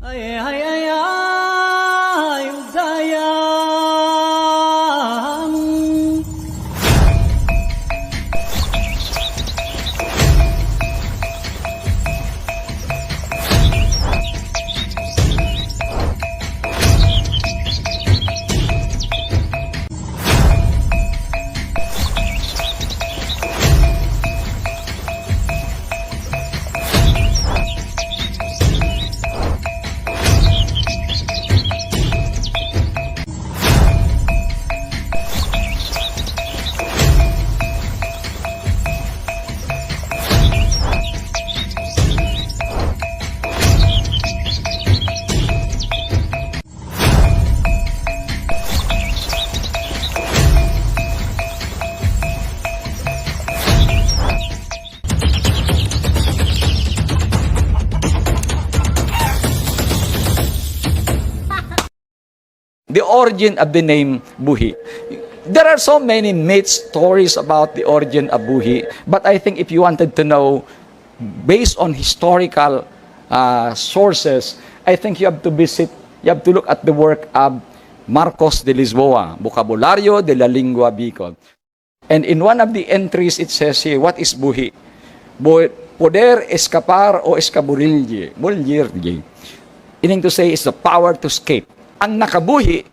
Ay, ay, ay, ay, sayang. The origin of the name Buhi. There are so many myths, stories about the origin of Buhi, but I think if you wanted to know, based on historical sources, I think you have to look at the work of Marcos de Lisboa, Vocabulario de la Lingua Bicol. And in one of the entries, it says here, what is Buhi? Poder escapar o escaburilye. Meaning to say, is the power to escape. Ang nakabuhi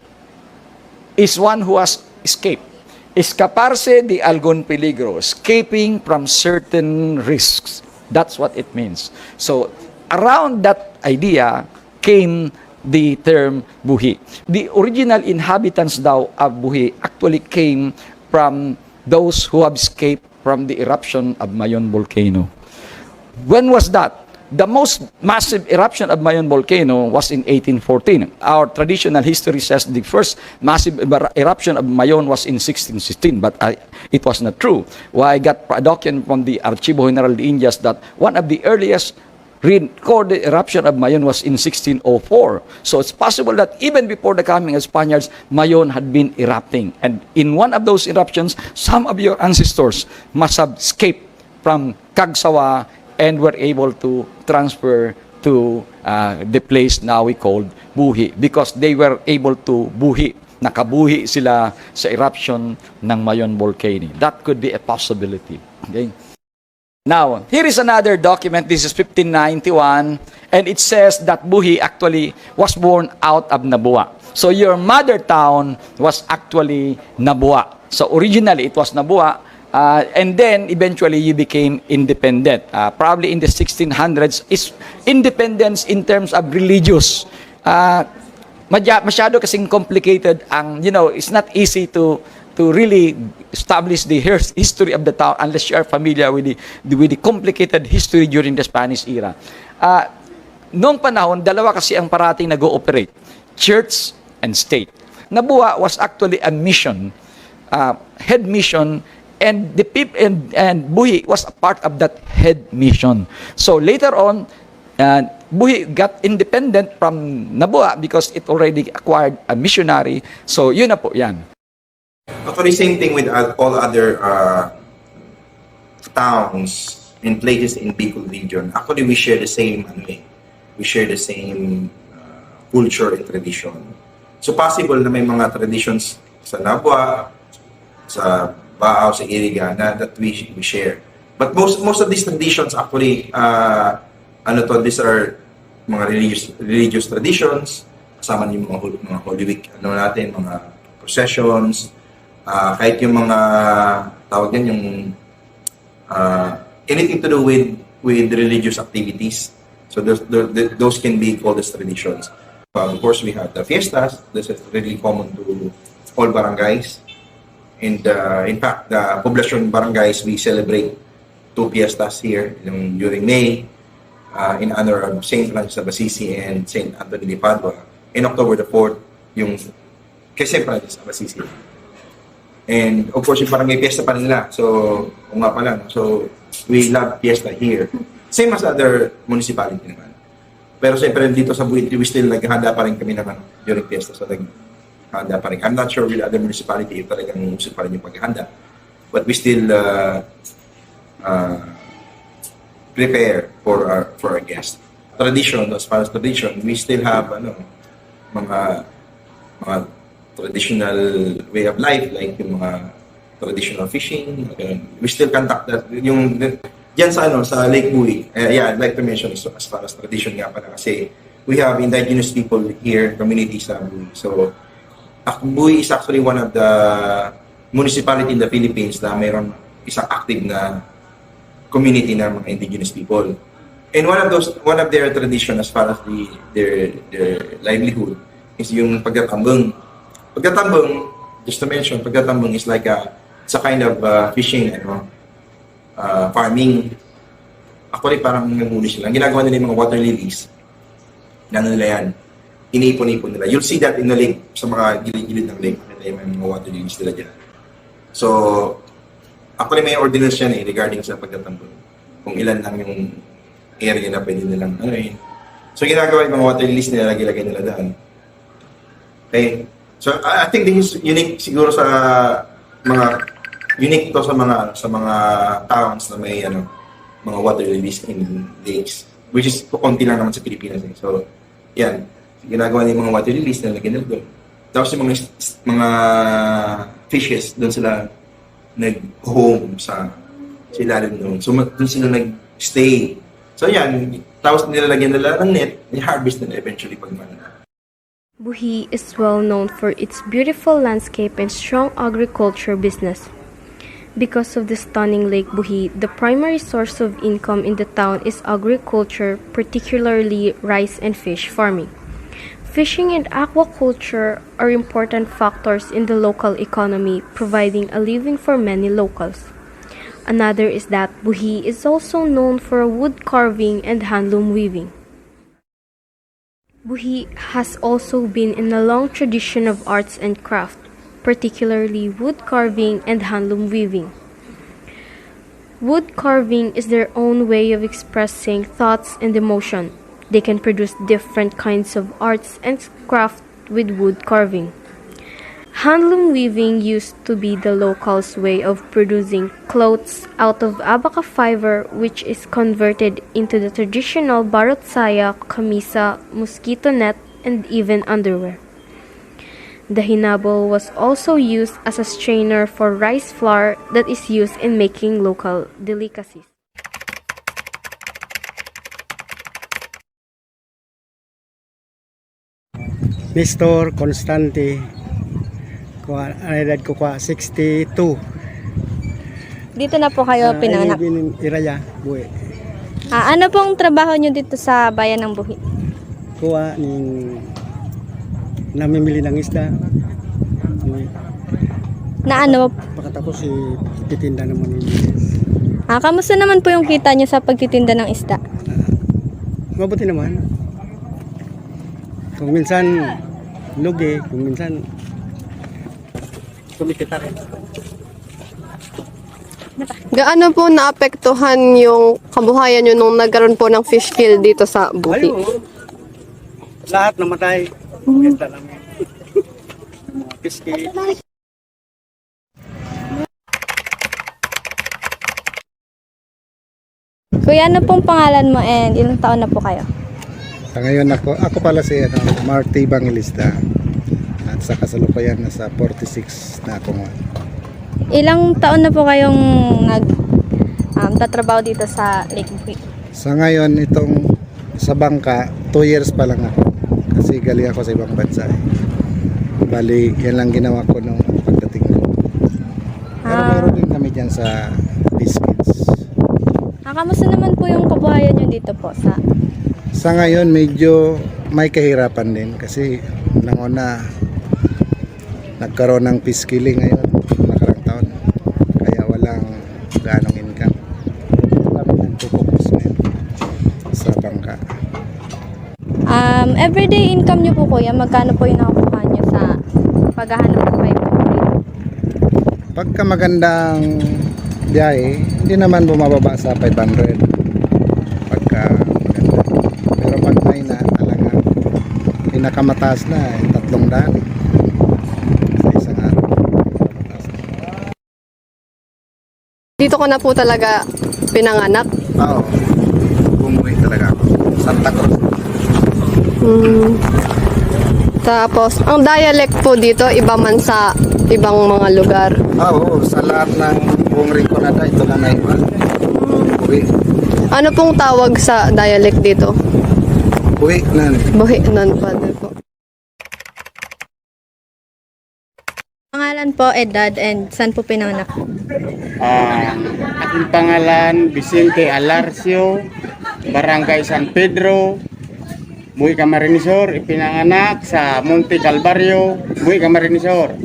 is one who has escaped. Escaparse de algún peligro, escaping from certain risks. That's what it means. So, around that idea came the term Buhi. The original inhabitants daw of Buhi actually came from those who have escaped from the eruption of Mayon volcano. When was that? The most massive eruption of Mayon volcano was in 1814. Our traditional history says the first massive eruption of Mayon was in 1616, but it was not true. Well, I got a document from the Archivo General de Indias that one of the earliest recorded eruption of Mayon was in 1604. So it's possible that even before the coming of Spaniards, Mayon had been erupting. And in one of those eruptions, some of your ancestors must have escaped from Cagsawa and were able to transfer to the place now we called Buhi because they were able to buhi. Nakabuhi sila sa eruption ng Mayon volcano. That could be a possibility. Okay? Now, here is another document. This is 1591, and it says that Buhi actually was born out of Nabua. So your mother town was actually Nabua. So originally it was Nabua. And then eventually you became independent. Probably in the 1600s, is independence in terms of religious. Masyado kasing complicated ang, it's not easy to really establish the history of the town unless you are familiar with the complicated history during the Spanish era. Noong panahon, dalawa kasi ang parating nag-ooperate, church and state. Nabua was actually a mission, head mission, and the people and Buhi was a part of that head mission. So later on, Buhi got independent from Nabua because it already acquired a missionary. So yun na po yan. Actually, same thing with all other towns and places in Bicol region. Actually, we share the same culture and tradition. So possible na may mga traditions sa Nabua, sa Baaw, sa Irigana that we share. But most of these traditions actually, these are mga religious traditions, kasama yung mga Holy Week, mga processions, kahit yung mga, tawag yan, yung anything to do with religious activities. So those can be called as traditions. Of course, we have the fiestas. This is really common to all barangays. And in fact, the Poblacion barangays, we celebrate two fiestas here during May in honor of St. Francis of Assisi and St. Anthony de Padua. In October the 4th, yung kay St. Francis of Assisi. And of course, yung barangay fiesta pa nila. So, kung nga pa lang. So, we love fiesta here. Same as other municipality naman. Pero siyempre dito sa Buhi, we still naghahanda pa rin kami naman during fiesta. So, handa pa rin. I'm not sure with other municipality if talagang uso pa rin yung paghahanda. But we still prepare for our guests. tradition, as far as tradition, we still have mga mga traditional way of life, like yung mga traditional fishing. We still conduct that. Yung diyan sa Lake Buhi, yeah, I'd like to mention as far as tradition nga pala, kasi we have indigenous people here, communities sa Buhi. So, Buhi is actually one of the municipality in the Philippines na mayroon isang active na community ng mga indigenous people. And one of their tradition as far as their livelihood is yung pagtatambang. Pagtatambang, just to mention, pagtatambang is like it's a kind of fishing, farming. Actually, parang nanguli sila. Ang ginagawa nila yung mga water lilies. Nila yan. Iniipon-ipon nila. You'll see that in the lake, sa mga gilid-gilid ng lake. May mga water lilies nila dyan. So, actually may ordinance yan regarding sa pagtatambang. Kung ilan lang yung area na pwede nilang So, ginagawa yung mga water lilies nila, lagay nila daan. Okay? So, I think this is unique siguro sa unique to sa mga towns na may mga water lilies in lakes, which is konti lang naman sa Pilipinas. So, yan. Ginagawa nila yung mga water lilies na lagyan nila doon. Tapos yung mga fishes, doon sila nag-home sa ilalim doon. So, doon sila nag-stay. So, yan. Tapos nilalagyan nila ng net, i-harvest nila eventually pag mana. Buhi is well known for its beautiful landscape and strong agriculture business. Because of the stunning Lake Buhi, the primary source of income in the town is agriculture, particularly rice and fish farming. Fishing and aquaculture are important factors in the local economy, providing a living for many locals. Another is that Buhi is also known for wood carving and handloom weaving. Buhi has also been in a long tradition of arts and craft, particularly wood carving and handloom weaving. Wood carving is their own way of expressing thoughts and emotion. They can produce different kinds of arts and craft with wood carving. Handloom weaving used to be the locals' way of producing clothes out of abaca fiber, which is converted into the traditional barotsaya, kamisa, mosquito net, and even underwear. The hinabol was also used as a strainer for rice flour that is used in making local delicacies. Mr. Constante, edad ko 62. Dito na po kayo pinanganak. Iraya, Buhi. Ano pong trabaho nyo dito sa bayan ng Buhi? Kuha ning namimili ng isda. Na ano? Pagkatapos ititinda naman yung Kamusta naman po yung kita nyo sa pagtitinda ng isda? mabuti naman. Kung minsan lugi, kung minsan kumikita rin. Gaano po naapektuhan yung kabuhayan nyo nung nagkaroon po ng fish kill dito sa Buhi? Lahat namatay. Kumikita namin. Mga fish kill. Kuya, ano pong pangalan mo and ilang taon na po kayo? Sa ngayon ako pala si Marty Bangilista at sa kasalukuyan nasa 46 na ako ngayon. Ilang taon na po kayong tatrabaho dito sa Lake Buhi? Sa ngayon itong sa bangka 2 years pa lang ako kasi galing ako sa ibang bansa. Bali yan lang ginawa ko nung pagdating ko. Pero mayroon din kami dyan sa biscuits. Kamusta naman po yung kabuhayan nyo dito po Sa ngayon medyo may kahirapan din kasi nanguna nagkaroon ng fish killing ngayon nakarang taon kaya walang gaanong income. Kami nagpo-focus ngayon sa bangka. Everyday income nyo po kuya, magkano po yung nakukuha nyo sa paghahanap ng buhay po dito? Pagka magandang biyahe, hindi naman bumababa sa 500 pagka maganda. Pero pag may na talaga pinakamataas na 300 sa isang araw. Dito ko na po talaga pinanganak. Oo, bumuhay talaga ako. Santa Cruz. Tapos, ang dialect po dito, iba man sa ibang mga lugar. Oo, sa lahat ng buong Rinconada, ito na naiba. Buhi. Ano pong tawag sa dialect dito? Buhi na. Buhi, non-father po. Pangalan po, edad, and saan po pinanganak? Aking pangalan, Vicente Alarcio, Barangay San Pedro, Buhi Camarinesor, ipinanganak sa Monte Calvario, Buhi Camarinesor.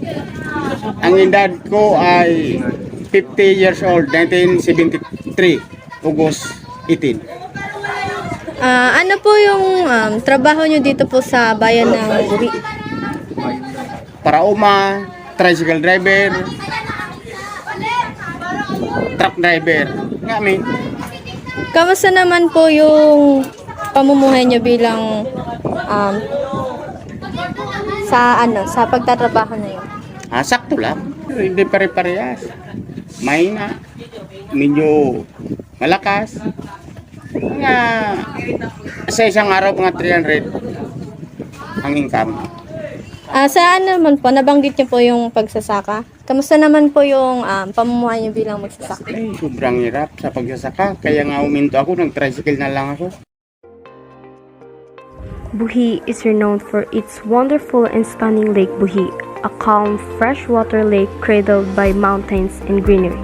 Ang edad ko ay 50 years old, 1973, August 18. Ano po yung trabaho nyo dito po sa bayan ng Buhi? Parauma, tricycle driver, truck driver. Kami, Kamusta naman po yung pamumuhay nyo bilang sa pagtatrabaho na yun? sakto lang. Hindi pare-parehas. Mahina, medyo malakas. Mga sa isang araw mga 300 ang income. Saan naman po, nabanggit nyo po yung pagsasaka. Kamusta naman po yung pamumuhay nyo bilang magsasaka? Ay, sobrang hirap sa pagsasaka. Kaya nga uminto ako, nag-tricycle na lang ako. Buhi is renowned for its wonderful and stunning Lake Buhi, a calm, freshwater lake cradled by mountains and greenery.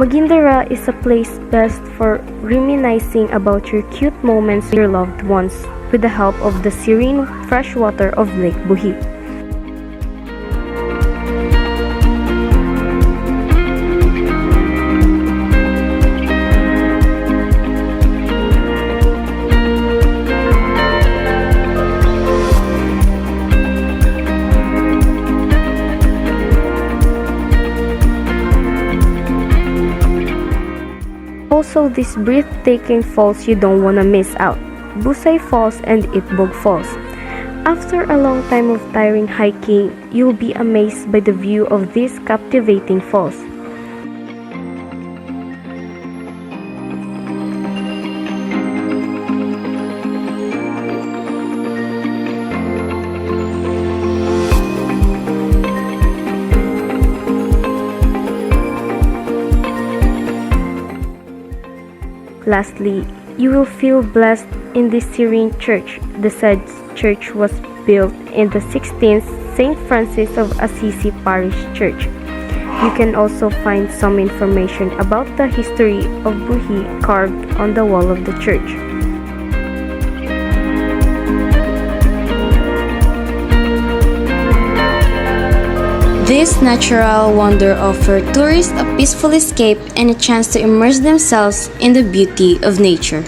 Magindara is a place best for reminiscing about your cute moments with your loved ones with the help of the serene fresh water of Lake Buhi. Also, these breathtaking falls you don't wanna miss out, Busay Falls and Itbog Falls. After a long time of tiring hiking, you'll be amazed by the view of these captivating falls. Lastly, you will feel blessed in this serene church. The said church was built in the 16th St. Francis of Assisi Parish Church. You can also find some information about the history of Buhi carved on the wall of the church. This natural wonder offers tourists a peaceful escape and a chance to immerse themselves in the beauty of nature.